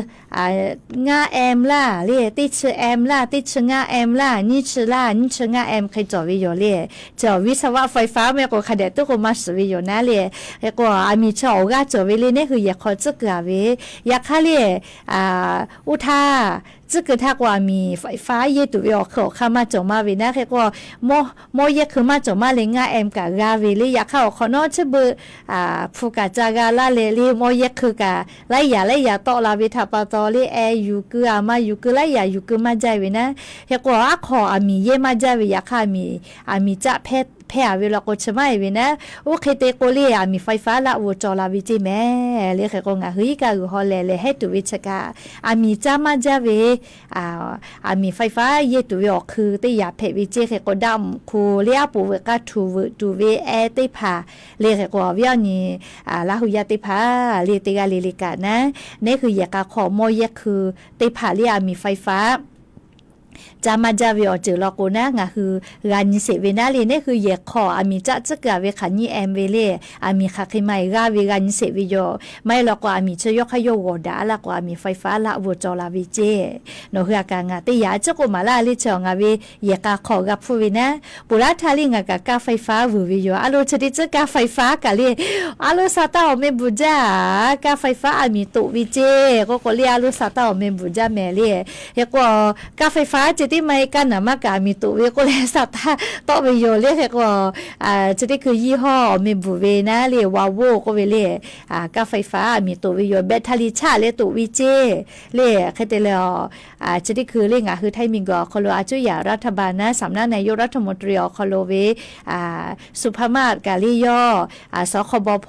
งาเอ็มล่ะเลียติชื่อเอ็มล่ะติชื่องาเอ็มล่ะนี่ชื่อล่ะนี่ชื่องาเอ็มใครจอวิโยเลียจอวิศวะไฟฟ้าแม่ก็คาเดตุกมาสวิโยนะเลี เลยก็มีชาวก็จะเวลเนี่ยคืออยากขอจะเกิดเวอยากค่ะเลยอุทา这个他ว่ามีไฟฟ้าเยตุยอขอเข้ามาจมาเวนะแค่ก็มอเยคือมาจมาเลงาเอ็มกะกาเวเลยอยากเข้าขอนอชะเบผู้กะจากาลาเลลีมอเยคือกะไลยาตอลาเวทาปาตอเลแออยู่คือมาอยู่คือไลยาอยู่คือมาใจเวนะแค่ก็ขอมีเยมาใจเวอยากค่ะมีจะเพอเวลาก็ชมาเวนะโอเคเตโกเลมีไฟฟ้าละวจอลาวิจิแม่เลยแค่ก็งะเฮยกะฮอเลให้ตุวิชกะมีจามาจาเวมีไฟฟ้าเยตุยอคือเตยาเพวิเจก็ดำคูเลียปูเวกาทูเวเอเตพาเลยก็วิญญาลาหุยาเตพาเลเตกาเลกานะนี่คืออยากขอมอยคือเตพาเลียมีไฟฟ้าจามาจาวิอเจอลโกนะงะคืองานเสเวนาเลเนี่ยคือเยขอมีจะกะเวขันนี่เอ็มเวเลมีคาคิไมกาเวงานเสวิโยไม่ลก็มีชยกขยโวดาละก็มีไฟฟ้าละวจอลาวิเจโนเฮือกางะเตยาจะก็มาลาลิจองะเวเยกะขอกับฟูเวนะปุระทาลิงะกะกาไฟฟ้าวูวิโยอะโลชดิจะกาไฟฟ้ากะเลอะโลซาตาเมบุจากาไฟฟ้ามีตุวิเจก็เรียอะโลซาตาเมบุจาแมเลเฮก็กาไฟฟ้าจะที่ไม่กันนะมากามีตัวเวก็เลยสัตว์ต่อไปโยเรียกก็จะได้คือยี่ห้อมีบุเวนะเรียกวาโวก็เวเรียกาไฟฟ้ามีตัววิโยแบตเตอรี่ชาเรียกตัววิเจเรียกแค่แต่แล้วจะได้คือเรียกคือไทยมิงก็คอโลอาจุยารัฐบาลนะสำนักนายกรัฐมนตรีคอโลเวสุภามาศกาลิยอสคบพ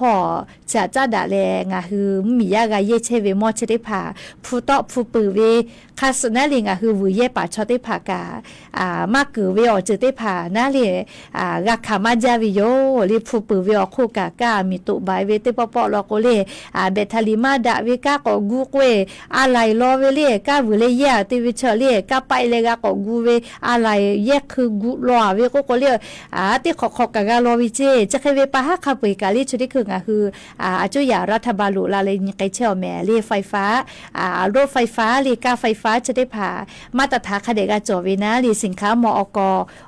จะจ้าด่าแรงคือมียากาเยเชเวมอจะได้ผ่าผู้ต่อผู้ปือเวคาสนาลิงคือวิเยป่าชอได้ผ่ากามากคือเวอจะได้ผ่านาเลยรักขามาจาวิโยรีผู้ปือเวอคู่กากามีตุใบเวเตปปอลโกเลเบทาลิมาดาเวกาก็กูเวอะไรรอเวเลกาวิเลเยติวิเชเลกาไปเลยกาก็กูเวอะไรแยกคือกูรอเวก็เลติขอกากาลอวิเจจะเคยเวปะฮักขับไปกาลิชุดิคือคืออาจุยารัฐบาลลาเลยไกเชลแม่เรียไฟฟ้ารถไฟฟ้าเรียกาไฟฟ้าจะได้ผ่ามาตรฐานคเดกาจอเวนะเรียสินค้ามอก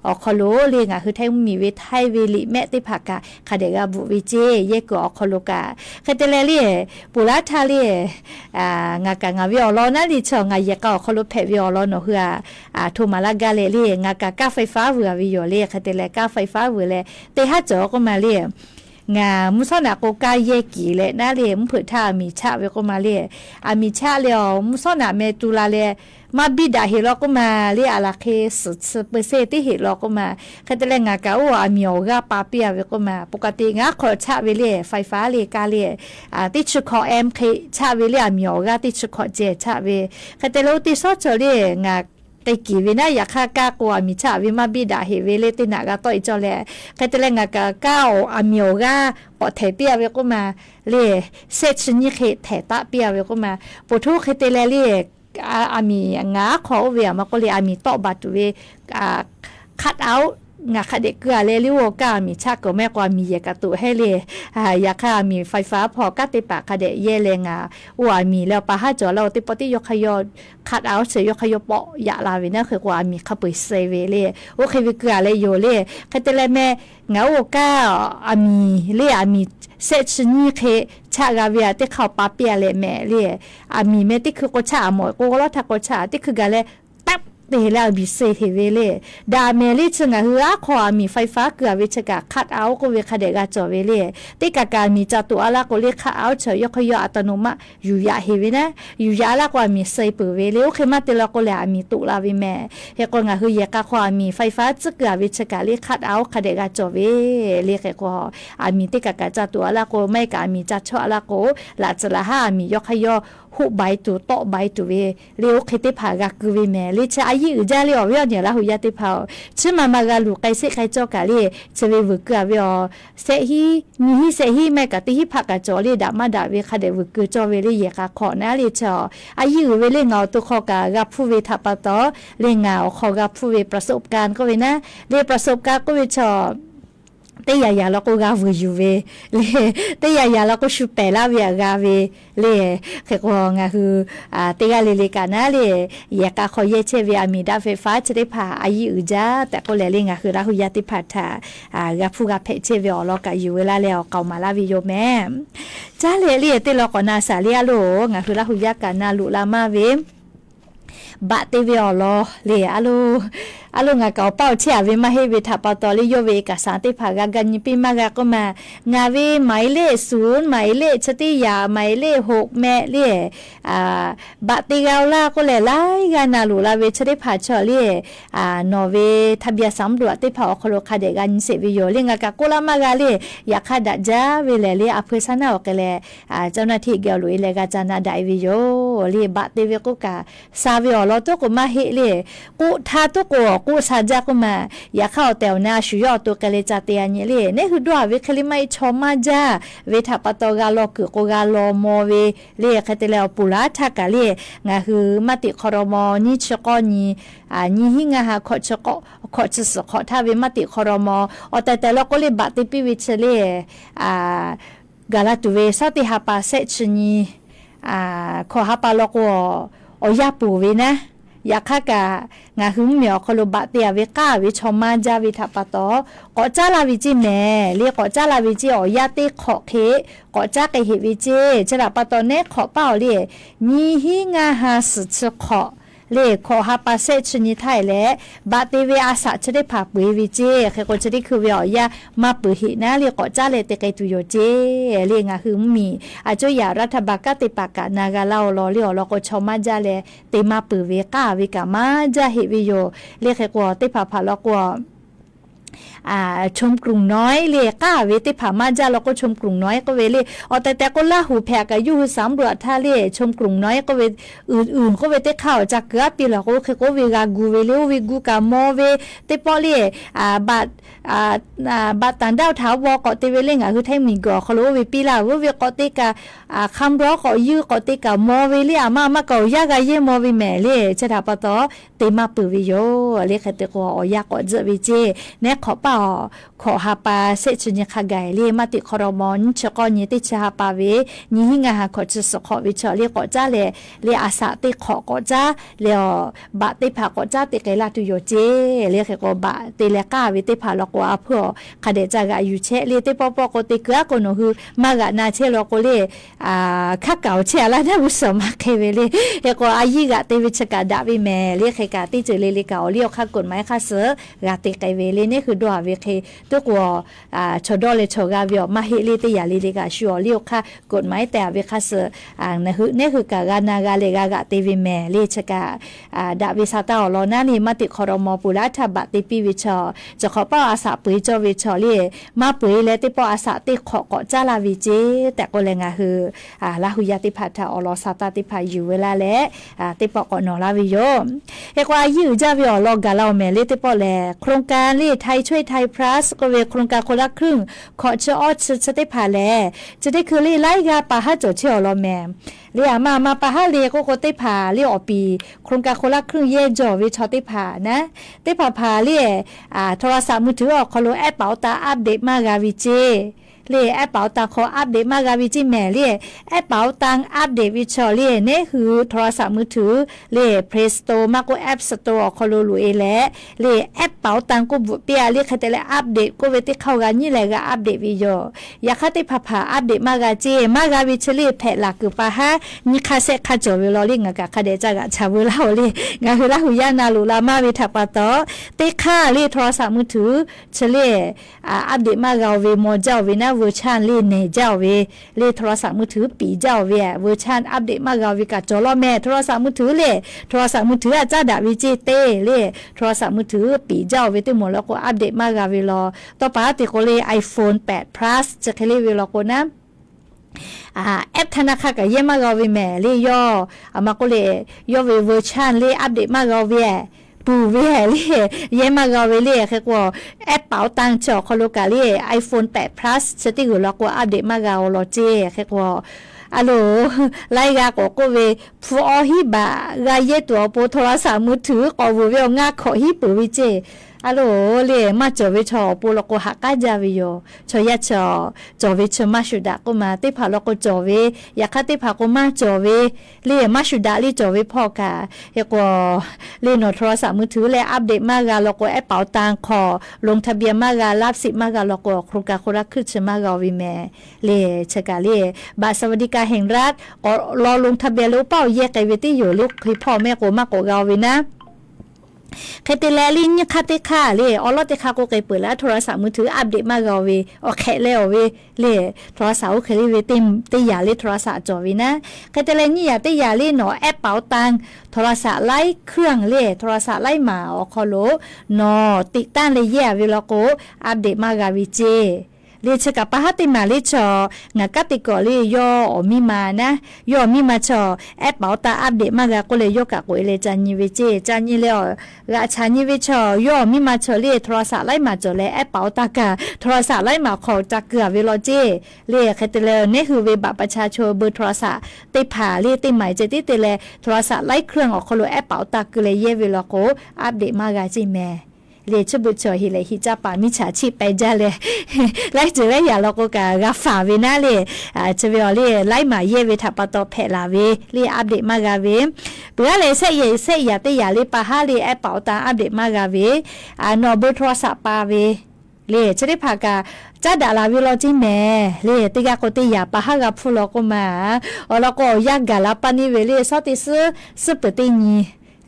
อคโลเรียคือไทยมีเวทไทยเวลิแม่ติผ่ากาคเดกาบุวิเจเยกอคโลกาคเตเลเรียปุระทาเรียงากางาวิอลอนะดิชงาเยกอคโลเพวิอลอเนเฮือโทมาลากาเลเรียงากากาไฟฟ้าเววิโยเรียคเตเลกาไฟฟ้าเวเลเตหะจอก็มาเรียงามุสนาโกกาเยกีเลนาเลมเผือท่ามีชาเวก็มาเลมีชาเลมุสนาเมตุลาเลมาบิดาเฮลก็มาเรียอาลาเคสเปเซติเฮลก็มาคันเตเลงากาโออามิโอกาปาเปียเวก็มาปกติงาขอชาเวเลไฟฟ้าเลกาเลติชุขอเอ็มเคชาเวเลอามิโอกาติชุขอเจชาเวคันเตโลติซอจเลงาแต่กี่วินาอยากฆ่ากากว่ามิชาวิมาบิดาเฮเวเลตินากาต่อยจอแลใครจะเล่นกาก้าวอามิโอกาปอเทเปียเวก็มาเลเซชนิเคเทตาเปียเวก็มาปทุเคเตเลเลอามีงาขอเวียมาก็เลยอามีต่อบัตเวคัดเอางาคเด็กเกลือเลลิโวกามีชาก็แม่กว่ามีเยกตุให้เลยอยากค่ะมีไฟฟ้าพอกาติปะคเดเยเลงาว่ามีแล้วปะฮะจอเราติปติยกขยอคัดเอาเสยกขยปอยะลาเวนะคือกว่ามีขปุยเซเวเลโอเควิเกลือเลโยเลคเตเลแม่งาโอกาอามีเลอามีเซชนีเคชากาเวียติเข้าปาเปียเลแม่เลอามีเมติคือก็ชาหมดก็รอทักก็ชาติคือกาเลเตลาบิเซเทเวเลดาเมลิชงะฮือขอมีไฟฟ้าเกลือเวชกะคัดเอาก็เวคเดกาจอเวเลติกากามีจตุอะละก็เลคัดเอาเฉยขยอัตโนมัติอยู่ยะเฮเวนะอยู่ยะละก็มีเซเปเวเลโอเคมาเตลก็เลมีตุลาวิแม่เฮก็งะฮือยะกะขอมีไฟฟ้าจะเกลือเวชกะเลคัดเอาคเดกาจอเวเลเฮก็มีติกากาจตุอะละก็ไม่กามีจัชอะละก็ละจะละหามียกขยหุใบตุโตใบตุเวเลโอเคติผากะกุเวแม่เลชอายิจาเลอเวียเนี่ยละหุยาติพาวชิมามากาลูไกเซไคจอกาเลเจเววกะเวอเซฮีมีฮิเซฮีแม่กะติฮิผักกะจอเลดามาดาเวคาเดวกะจอเวเลเยกะขอนะเลจออายิเวเลงาตุขอกะกับผู้เวทปะตอเลงาขอกับผู้เวประสบการณ์ก็เวนะเลประสบการณ์ก็เวจอ แต่ยาเราก็กาวูอยู่เวเลยแต่ยาเราก็ชุบไปลาเวียกาเวเลยคือก็งาคือแต่กาเลกันนะเลยอยากขอเยเชเวียมีดาไฟฟ้าจะได้พาอายุอุจาแต่ก็เลยงาคือเราหุยติพัฒากาพูกาเพเชเวียเราก็อยู่เวลาแล้วเก่ามาลาวิโยแม่จ้าเลยแต่เราก็นาสาเลียโลงาคือเราหุยกันนาลุลามาเวบะเตเวียลอเลยอะลูงาเกาเป้าเชียเวมาให้เวทับปตอลิโยเวกสารติภากากันยิปิมากาก็มางาเวหมายเลข0หมายเลขชติยาหมายเลข6แม่เล่บะเตกาลาก็เลยไล่กานาลูลาเวชติภาชอเล่นอเวทะเบียสำรวจติภาอคโลคาเดกันเสวิโยเลงากาโกลามากาเลอยากคาดจาเวเลเลอเพซานาออกเลเจ้าหน้าที่เกลุยเลกาจานาไดวิโยเลบะเตเวก็กาซาเวอลอตก็มาเฮเลกูทาตก็กูซาจากมาอยากเข้าแต่วนาชุยอตัวกะเลจาเตียนเลยเนี่ยคือด้วยเวคลิไม่ชอมาจ้าเวทับปตอกาลอกกาลอมเวเรียกแต่แล้วปุระทักกะเลงาคือมติครมนี่ชกนี่นี่หิงาหาขอชกขอจะสขอถ้าเวมติครมแต่แล้วก็เลยบัติปิวิเชเลกาลาตุเวสติฮาปาเซชนีขอฮาปาลอกอยาปูเวนะอยากกะงาหึงเหมียวคโลบะเตียเวก้าวิชอมาจาวิทัปตอก็จ้าลาวิจิแม่เรียกก็จ้าลาวิจิอยาติขอเคก็จ้าไกเฮวิจิจะลาปตอเนขอเป้าเรียนี่หิงาหาสุชขอเลขอฮาปาเซชนิไทยและบาติเวอาสะจะได้ผักปุยวิจิเคก็จะได้คือเวียยามาปุหินะเรียกก็จ้าเลยเตไกตุโยเจเรียงาหึงมีอาจจะอยารัฐบาลกติปากนากาลาลอเรียวเราก็ชอมาจาเลเตมาปุเวกาวิกามาจาเฮวิโยเรียกก็เตผาผาลก็ชมกรุงน้อยเลยก้าเวติผามาจ้าเราก็ชมกรุงน้อยก็เวเลยแต่ก็ล่าหูแพกอยู่สำรวจท่าเลยชมกรุงน้อยก็เวอื่นๆก็เวติข่าวจากเกือบปีแล้วก็คือก็เวกากูเวเลวกูกามอเวติปอเลยบัดตันดาวท้าวก็ติเวเลงคือไทยมีก็เขารู้เวปีละเวก็ติกาคำร้องก็ยื้อก็ติกามอเวเลยมาก็ยากเยมอเวแม่เลยจะถาปะต่อเตมาปืวิโยเลยคือติก็อยากก็จะวิจิเนี่ยขอเป่าขอฮาปาเซชญคาไกเลมาติครมอนชกอนิติชาปาเวนี่หิงาหาขอจะสขอวิชอเลขอจ้าเลอาสาติขอกอจ้าเลบะติผากอจ้าติไกลาตุโยเจเลขก็บะติเลกาวิติผาลกว่าเพื่อคาเดจากาอยู่เชเลติปอก็ติกะก็โนคือมากะนาเชลก็เลคักเก่าเชลานะบุษมาเคเวเลเฮก็อายิกะติวิชกาดาวิแม่เลขกะติเจเลกาเลียวคักกฎหมายคัสกะติไกเวเลนี่คือดัวเวเคตัวก็ชดเลชกาเวียมาเฮเลติยาลีกาชัวเลียวค่ะกฎหมายแต่เวคัสนี่คือกะกานากาเลกะติวิแม่เลชกาดาวิสาตาลอนานี่มาติครมปุระทบะติปิวิชอจะขอป้าอาสาปุยจวิชอเลมาปุยและติปออาสาติขอก็จ้าลาวิเจแต่ก็เลยงาคือลาหุยติพัทธาอลอสาตาติพาอยู่เวลาและติปอกนอลาวิโยเอกว่ายื้อจ้าวิอลอกาลาแม่เลติปอแลโครงการเลไทยช่วยไทยพลัสก็เวโครงการคนละครึ่งขอเชออชจะได้ผ่าแลจะได้คือไล่กาปาฮะจดเชียวลอแม่เรียมาปาฮะเลก็ได้ผ่าเรียอปีโครงการคนละครึ่งเย่จอวิชอได้ผ่านะได้ผ่าเรียโทรศัพท์มือถือออกคอโลแอปเป๋าตาอัปเดตมากาวิเจเลแอปเป๋าตังขออัปเดตมากาวิจิแม่เลแอปเป๋าตังอัปเดตวิชอเลเนี่ยคือโทรศัพท์มือถือเล Play Store มากกว่า App Store คอโลลุเอและเลแอปเป๋าตังก็บุเปียเลคาเตเลอัปเดตก็เวติเข้ากันนี่แหละก็อัปเดตวิโยอยากคาติผ่าอัปเดตมากาเจมากาวิชเลแพหลักคือปะฮะนี่คาเซคาจอเวลอลิงกะคาเดจักชาเวลาเลงาคือละหุยานาลุลามาวิทัปตอเตค่าเลโทรศัพท์มือถือเฉลอัปเดตมากาเวโมเจ้าเวนะเวอร์ชันเล่นในเจ้าเวเล่โทรศัพท์มือถือปีเจ้าเวเวอร์ชันอัปเดตมากาวิกาจอลอแม่โทรศัพท์มือถือเล่โทรศัพท์มือถืออาจารย์ดาวิจิเต้เล่โทรศัพท์มือถือปีเจ้าเวติหมดแล้วก็อัปเดตมากาวิลอต่อไปติโคเล iPhone 8 Plus จะเคลีเวลอโกนะแอปธนาคารก็เยี่ยมมากเลยแม่เล่ย่อมาก็เลยย่อเวอร์ชันเล่อัปเดตมากเลยปูเวลี่เยมากาเวลี่คือว่าแอปเป๋าตังจอคอโลกาลี่ iPhone 8 Plus สติกุลก็อัปเดตมากาโลเจคือว่าอะโหลไล่กาก็เวฟูออฮิบะกาเยตัวโปโทรศัพท์มือถือก็เวลงาขอฮิปูวิเจ อะโหลเลมาจอวิชอปูลโกหักกาจาวิโยชอยะชอจอวิชมาชุดาก็มาติผาลโกจอวิยาคาติผาก็มาจอวิเลมาชุดาลีจอวิพ่อกาเฮก็เลโนโทรศัพท์มือถือและอัปเดตมากาลโกแอปเป๋าตังขอลงทะเบียนมาการับสิทธิ์มากาลโกโครงการคนละครึ่งชมากาวิแมเลชะกาเลบัตรสวัสดิการแห่งรัฐรอลงทะเบียนแล้วเป้าแยกไกเวตี้อยู่ลูกคือพ่อแม่โกมากโกกาวินะเคเตลลินคาเตคาเลออลอเตคาโกเกเปิดแล้วโทรศัพท์มือถืออัปเดตมากเอาเวโอเคแล้วเวเลโทรศัพท์เคลีเวติยาเลโทรศัพท์จอวินะเคเตลนี่ยาติยาเลเนาะแอปเป๋าตังโทรศัพท์ไล่เครื่องเลโทรศัพท์ไล่หมาออคอโลเนาะติดตั้งเลยแย่เวลาโกอัปเดตมากาวิเจเลชกับปะฮัติมาเลชองากติกอเลยอมีมานะยอมีมาชอแอปเป๋าตาอัปเดตมากาก็เลยยกะโกเลจันยิเวเจจันยิเลอกะชานิเวชอยอมีมาชอเลโทรศัพท์ไล่มาจอเลแอปเป๋าตากาโทรศัพท์ไล่มาขอจักเกือเวลอเจเลคเตเลนี่คือเวบัตรประชาชนเบอร์โทรศัพท์ติผ่าเลติหมายเจติเตเลโทรศัพท์ไล่เครื่องออกคอโลแอปเป๋าตากเลยเยเวลอโกอัปเดตมากาจิแม่เลชบุชอฮิเลฮิจาปามิชาชีไปจาเลไล่จะไล่อย่าเราก็กะฝาเวนะเลจะเวลเลไล่มาเยเวทับปะตอเพลาเวเลอัปเดตมากาเวเปเลเสยเสยเตยาเลปะฮาเลแอปเป๋าตังอัปเดตมากาเวนอเบอร์โทรศัพท์ปาเวเลจะได้พากาจ้าดาลาวิโลจิแม่เลติกาโกติยาปะฮากาพูโลก็มาอลก็ยากกาลาปานิเวเลซอติซึปติญี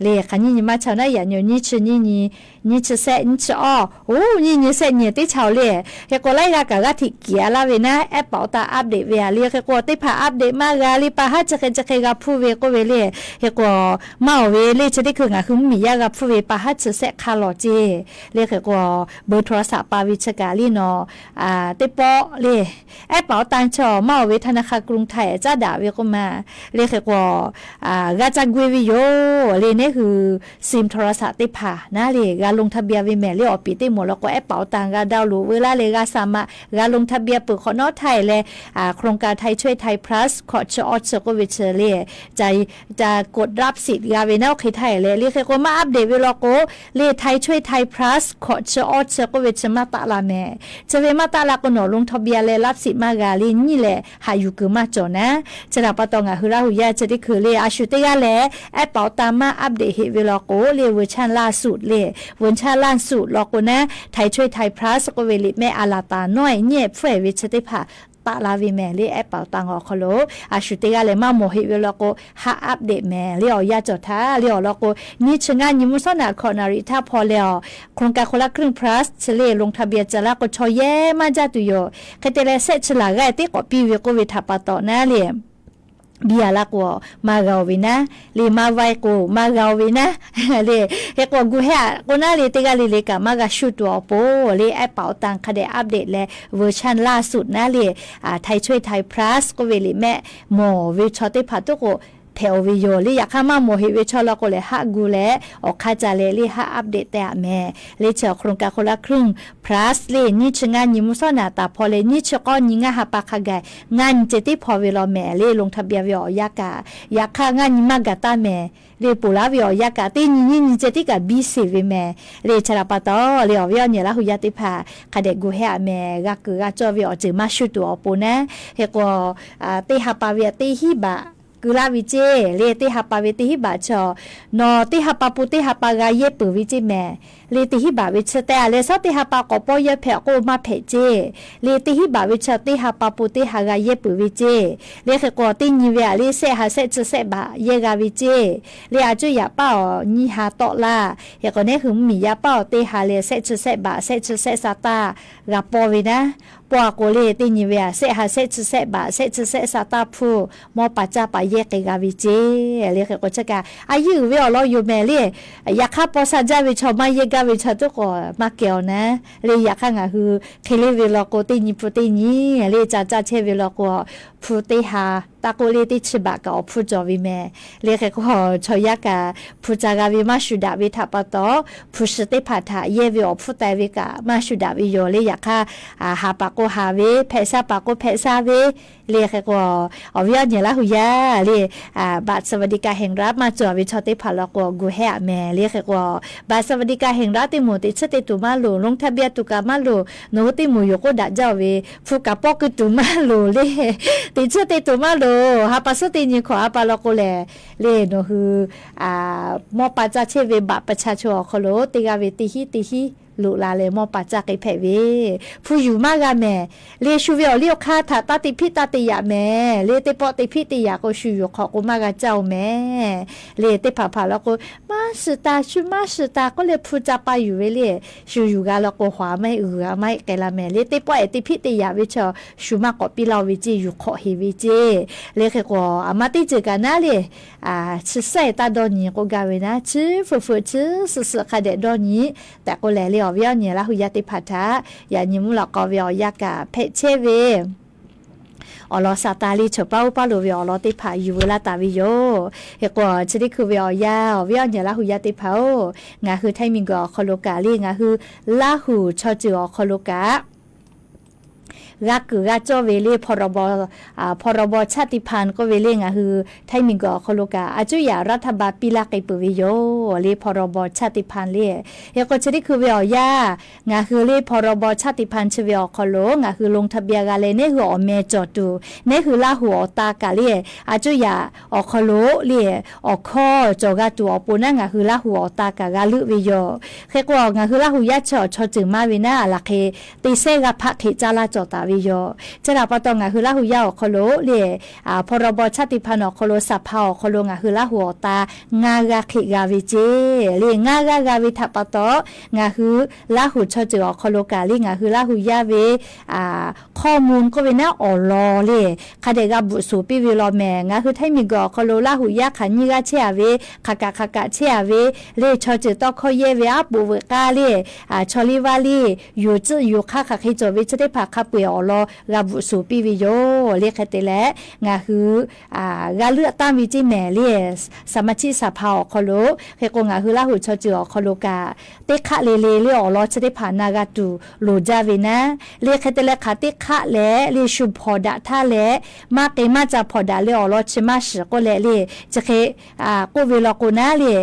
เลคันนี่มาชาวนาอย่างนี้ชื่อนี่ชื่อเสนี่ชื่ออ้อโอ้นี่เสนี่ที่ชาวเลเฮก็ไล่กะที่เกียร์ลาเวนะแอปเป๋าตาอัปเดตเวลาเฮก็ที่พาอัปเดตมากาลีปะฮะจะกะผู้เวก็เวเลเฮก็มาเวเลจะได้คืองะคือมียากะผู้เวปะฮะจะเสคาโลเจเลเฮก็เบอร์โทรศัพท์ปาวิชกาลีเนาะติปอเลแอปเป๋าตังชอมาเวธนาคารกรุงไทยจ้าดาเวก็มาเลเฮก็กะจักเววิโยเลเนี่ยคือซิมโทรศัพท์ติผ่านะเลกาลงทะเบียนวิแม่เลอปีติหมดแล้วก็แอปเป๋าตังกาดาวรู้เวลาเลกาสามารถกาลงทะเบียนเปิดขอนอไทยและโครงการไทยช่วยไทย plus ขอชอชก็วิเชเลจะกดรับสิทธิ์กาเวนาไทยเลยเรียกก็มาอัปเดตเวลาโกเลไทยช่วยไทย plus ขอชอชก็วิเชมาตะละแม่จะเวมาตะละก็หนอลงทะเบียนเลยรับสิทธิ์มากาลีนี่แหละหาอยู่คือมาจอนะจะนับปะตองหือราหุยาจะได้คือเลอาชุเตยาแลแอปเป๋าตังมาอัปเดตเวลาโกเลเวอร์ชันล่าสุดเลเวอร์ชันล่าสุดลอโกนะไทยช่วยไทย plus ก็เวลิแม่อาลาตาน้อยเนี่ยเฟยวิชติภาตะลาวิแม่เลแอปเป๋าตังอคโลอาชุเตยาเลมาโมหิเวลาโกหาอัปเดตแม่เลอยาจอทาเลอลอโกนี่ชงานยิมุสนาคอนาริท่าพอแล้วโครงการคนละครึ่ง plus เฉลลงทะเบียนจะละก็ชอแย่มาจาตุโยคเตเลเซฉลากะติก็ปีเวโกเวทัปะตอนะเลเบียละกว่ามาเกาวินะลีมาไวกูมาเกาวินะเลเฮกว่ากูเฮะกูน่าลีติกาลีเลกะมากะชุดตัวโปเลแอปเป๋าตังคได้อัปเดตและเวอร์ชันล่าสุดนะเลไทยช่วยไทย plus ก็เวลิแม่โมวิชอติพัตุโกเทววิโยลีอยากข้ามาโมหิวิชอลก็เลยฮักกูและออกข้าจาเลฮักอัปเดตแต่แม่เลเจอโครงการคนละครึ่ง plus เลนี่ชงานยิมุสนาตาพอเลนี่ชก็ยิงาหาปากขกายงานเจติพอเวลาแม่เลลงทะเบียนวิอยากาอยากข้างานยิมากาตาแม่เลปูลาวิอยากาตีนี่เจติกาบีซีวิแม่เลชราปะตอเลอวิอเนี่ยละหุยาติพาคาเดกูเฮะแม่กะกือกะจอวิอจือมาชุตัวปูนะเฮก็ติหาปาวิติฮิบะกุลาวิเจเลติหาปาเวติหิบาชอนอติหาปาปุติหาปากาเยปุวิจิแมเลติหิบาวิชเตเลสติหาปากอปอยเพโกมาเพเจเลติหิบาวิชติหาปาปุติหากาเยปุวิเจเลเขกอติญิเวเลเซหาเซจเซบะเยกาวิเจเลอาจุยาเป้าญิหาตอลาเฮกอเนหึมมียาเป้าติหาเลเซจเซบะเซจเซซาตากาปอวินะปวกโลเลติญิเวเซหาเซจเซบะเซจเซซาตาพูมอปัจจาปเยกกาวิเจเลเขกอจะกาอายุเวอลออยู่แม่เลอยากข้าปอซาจาวิชอมาเยกาวิชาตุกอมาเกียวนะเลยอยากข้างอ่ะคือเคเลเวลโกติญิโปรติญิเลยจ้าเชเวลโกโปรติหา ตาโกเลติฉบะก็พูดจอวิแม่เรียกก็ชอยากะพูจากาวิมาชุดาวิทัปตอพูสติพัทะเยวิอพูแต่วิกะมาชุดาวิโยเลยอยากค่ะหาปาโกหาวิเพซาปาโกเพซาวิเรียกก็อวิญญาณละหุยาเรียบัตรสวัสดิการแห่งรัฐมาจอวิชติพัลก็กูแห่แม่เรียกก็บัตรสวัสดิการแห่งรัฐติมูติชติตุมาลูลงทะเบียนตุกามาลูโนติมูยก็ดัจเจ้าวิฟูกะปอกตุมาลูเลยติชติตุมาลูฮาปัสติญิขอปาลก็แลเลโนคือมอปัจจเชเวบัตรประชาชนขโลติกาเวติฮิลูลาเลมอปัจจักไอแผเวผู้อยู่มากะแม่เลชูเวอเลียวคาถาตาติพิตาติยะแม่เลติปอติพิติยะก็ชูอยู่ขอกูมากะเจ้าแม่เลติผาแล้วก็มาสตาชูมาสตาก็เลยพูจับไปอยู่เวเลชูอยู่กะแล้วก็หวาไม่ไม่แกละแม่เลติปอติพิติยะวิชอชูมากอปิลาวิจิอยู่ขอเฮวิจิเลเคก็อามาติเจกันนะเลชิใส่ตาดอนี้ก็กาเวนะชิฟูชิสๆคาเดดอนี้แต่ก็แลเวิญญาณละหุยติพัทธะยานิมุลกอวิยากะเพเชเวอลอซาตาลีฉปาอุปาโลวิอลอติพาอยู่เวลาตาวิโยเฮกว่าชนิดคือวิอยาวิญญาณละหุยติพางาคือไทมิงกอคอโลกาลีงาคือลาหูชอจิอคอโลการักคือรักเจ้าเวลีพรบชาติพันธุ์ก็เวลีงะคือไทยมิงก็คโลกาอาจุยารัฐบาลปีละไกปวิโยลีพรบชาติพันธุ์ลีเฮก็ชนิดคือเวียยางะคือลีพรบชาติพันธุ์ชเวียคโลงะคือลงทะเบียนกาเลเนคืออเมจอตูเนคือลาหัวตากาลีอาจุยาอคโลลีอคอจอกาตูอปุนะงะคือลาหัวตากากาลุวิโยเฮก็งะคือลาหุยะชอจึงมาวินะละเคติเซกะพะเคจาลาจอตาวิโยจะรับปองะคือละหูยาคโลเลพรบชาติพันธุ์คโลสัพพาคโลงะคือละหัวตางากะขิกาวิเจเลงากะกาวิทัปตองะคือละหูชอจือคโลกาลิงะคือละหูยาเวข้อมูลก็เวนะอลอเลคาเดกะบุสูปิวิลอแมงะคือไทมิกอคโลละหูยาขันยิกะเชเวคากะเชเวเลชอจือตอคเยเวอะบุเวกาเลชอลิวาลีอยู่จืออยู่คาคิจวิจะได้พาคาเปอลกับสูปีวิโยเรียกแต่ละงาคือกาเลือกตามวิจิแม่เรียสมาชิกสภาคโลเฮกงาคือละหูชอจือคโลกาเตคะเลเรียอลอจะได้ผ่านนากาตูโลจาเวนะเรียกแต่ละคาเตคะและเรียชุพอดาท่าและมาเกมาจะพอดาเรียอลอชิมาสก็และเรียจะเคกูเวลกูนะเรีย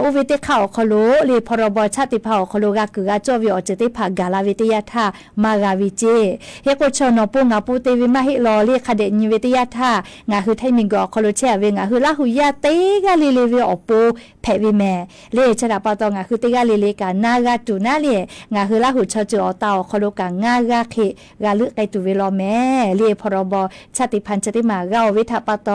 อุเวเตข่าวคโลเรียพรบชาติภาคโลกาคือกาจอวิอจะได้ผ่านกาลาวิทยาท่ามากาวิเจเฮกชนปูงาปูเตวิมาฮิลอลีคาเดนิเวติยาท่างาคือไทมิงกอคโลเชเวงาคือลาหุยาเตกาลีเลวิอปูเพวิแมเลชราปตองาคือเตกาลีเลกานากาตูนาเลงาคือลาหุชอจอตาคโลกางากาเคกาลึไกตูเวลอแมเลพรบชาติพันธุ์ชติมาเกาวิทปต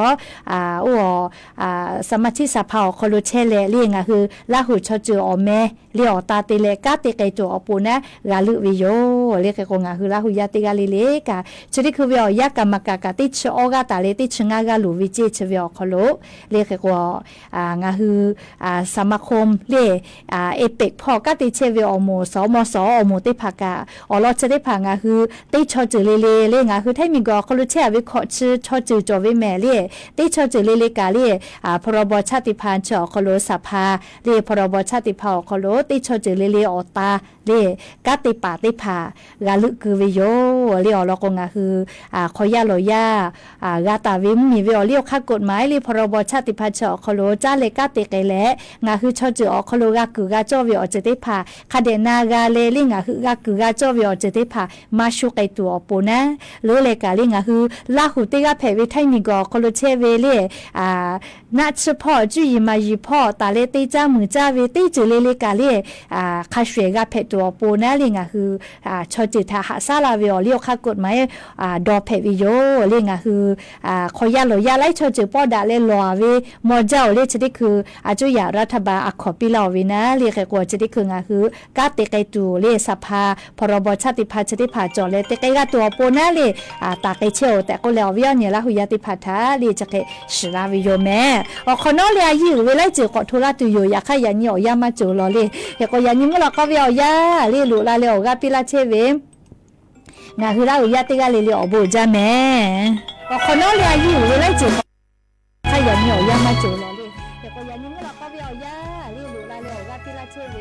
สมาชิกสภาคโลเชเลเลงาคือลาหุชอจอแมเลอตาเตเลกาเตไกตูอปูนะกาลึวิโยเลกกงาคือลาหุยาเตกาลีเลกาชนิดคือวิอยากามากากาติชออกาตาเลติชงากาลูวิจิชวิอคโลเรียกว่างาคือสมาคมเลเอเปกพอกาติเชวิอโมสมสอโมติภากาอลอจะได้ผางาคือติชอจือเลงาคือไทมิกอคโลเชวิขอชื่อชอจือจอวิแมเลติชอจือเลกาเลพรบชาติพันธุ์ชอคโลสภาเลพรบชาติภาคโลติชอจือเลอตาเลกาติปาติภากาลึคือวิโยเลอลอกงาคือขอยาลอยากาตาวิมมีเวอเลียวค่ากฎหมายลีพรบชาติพันธุ์ชอคโลจ้าเลกาเตไกแลงาคือชอจืออคโลกาคือกาจอวิอจะได้พาคาเดนากาเลลิงาคือกาคือกาจอวิอจะได้พามาชุไกตัวปูนะโลเลกาลิงาคือลาหูเตกาเพวิไทมิกอคโลเชเวเลนัชพอจุยมายีพอตาเลติจ้ามือจ้าเวติจือเลกาเลคาเชกาเพตัวปูนะลิงาคือชอจือทาหาซาลาวิอเลียวค่ากฎหมายดอเพวิโยเลงาคือขอยาลอยาไล่ชอจือปอดาเลลอเวมอเจ้าเลจะได้คืออาจุยารัฐบาลขอปิลาวินะเรียกว่าจะได้คืองาคือกาเตไกตูเลสภาพรบชาติพันธุ์จะได้ผ่าจอเลเตไกกาตัวโปนะเลตาไกเชลแต่ก็แล้ววิญญาณละหุยาติพัทธาเลจะเกสลาวิโยแม่ขอนอเลียยืเวลาจือขอทุลาตุโยอยากให้ยันนี่อยามาจูลอเลเฮก็ยันนี่มลก็วิอยาเลลุลาเลอกาปิลาเชเวงาคือละหุยาติกาเลเลอโบจาแม่ คนน้องเรียอยู่เลยจีใครอย่างเหนียวยามาจูรอเลยเดี๋ยวก็อย่างนี้เราก็ไปเอายาเรียรู้ละเลยว่าที่ละเชเว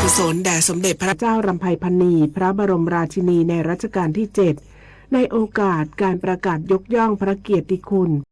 กุศลแด่สมเด็จพระเจ้ารำไพพรรณีพระบรมราชินีในรัชกาลที่ 7 ในโอกาสการประกาศยกย่องพระเกียรติคุณ